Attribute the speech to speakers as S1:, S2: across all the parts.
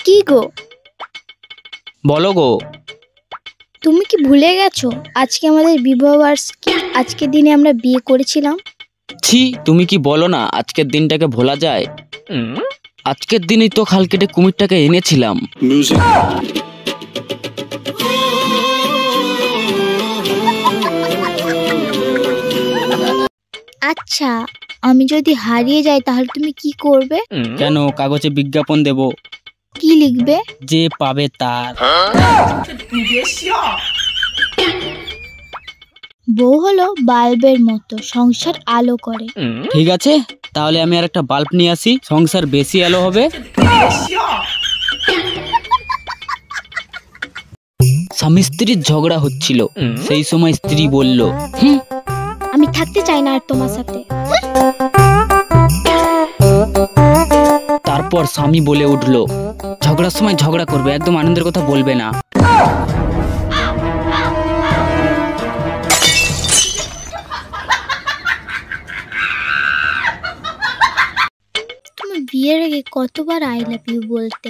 S1: কি গো?
S2: বলো গো।
S1: তুমি কি ভুলে গেছো আজকে আমাদের বিবাহ বার্ষিকী? আজকের দিনে আমরা বিয়ে করেছিলাম।
S2: ছি, তুমি কি বলো না আজকের দিনটাকে ভোলা যায়? আজকের দিনই তো খাল কেটে কুমিরটাকে এনেছিলাম।
S1: আচ্ছা, আমি যদি হারিয়ে যাই তাহলে তুমি কি করবে?
S2: কেন, কাগজে বিজ্ঞাপন দেব,
S1: কি লিখবে?
S2: যে পাবে তার।
S1: বউ হলো বাল্বের মতো, সংসার আলো করে।
S2: ঠিক আছে, তাহলে আমি আর একটা বাল্ব নিয়ে আসি, সংসার বেশি আলো হবে। স্বামী স্ত্রীর ঝগড়া হচ্ছিল, সেই সময় স্ত্রী বলল,
S1: আমি থাকতে চাই না আর তোমার সাথে।
S2: তারপর স্বামী বলে উঠলো, ঝগড়ার সময় ঝগড়া করবে, একদম আনন্দের কথা বলবে না।
S1: তুমি বিয়ের আগে কতবার আই লাভ ইউ বলতে,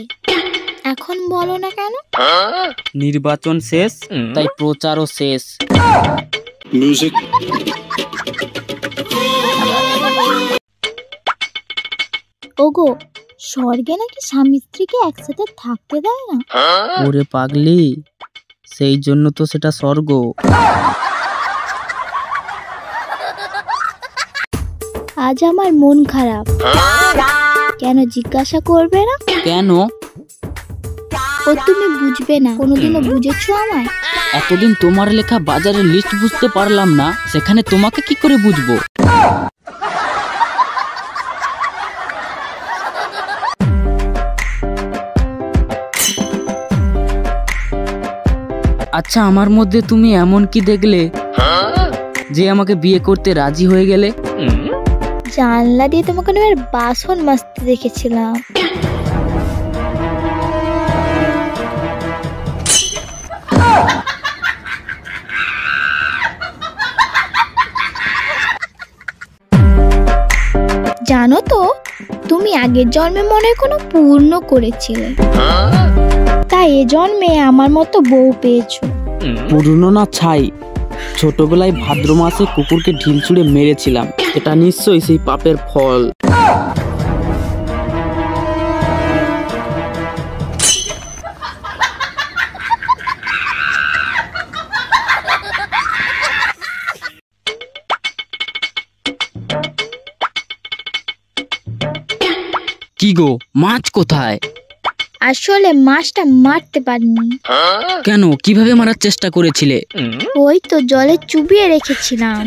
S1: এখন বলো না কেন?
S2: নির্বাচন শেষ, তাই প্রচারও শেষ।
S3: মিউজিক।
S1: ওগো, স্বর্গে নাকি স্বামী স্ত্রীকে একসাথে থাকতে দেয় না?
S2: ওরে পাগলি, সেই জন্য তো সেটা স্বর্গ।
S1: আজ আমার মন খারাপ। কেন জিজ্ঞাসা করবে না?
S2: কেন?
S1: ও তুমি বুঝবে না, কোনোদিনও বুঝেছো আমায়?
S2: এতদিন তোমার লেখা বাজারের লিস্ট বুঝতে পারলাম না, সেখানে তোমাকে কি করে বুঝবো? আচ্ছা, আমার মধ্যে তুমি এমন কি দেখলে যে আমাকে বিয়ে করতে রাজি হয়ে গেলে?
S1: জানলা দিয়ে তোমাকে আমি বাসন মাজতে দেখেছিলাম। জানো তো, তুমি আগের জন্মে মনে হয় কোনো পূর্ণ করেছিলে, তাই এ জন্মে আমার মতো বউ পেয়েছো।
S2: পুরনো না ছাই, ছোটবেলায় ভাদ্র মাসে কুকুরকে ঢিল ছুঁড়ে মেরেছিলাম, এটা নিশ্চয়ই সেই পাপের ফল। কি গো, মাছ কোথায়?
S1: আসলে মাছটা মারতে পারিনি।
S2: কেন, কিভাবে মারার চেষ্টা করেছিলে?
S1: ওই তো জলে চুবিয়ে রেখেছিলাম।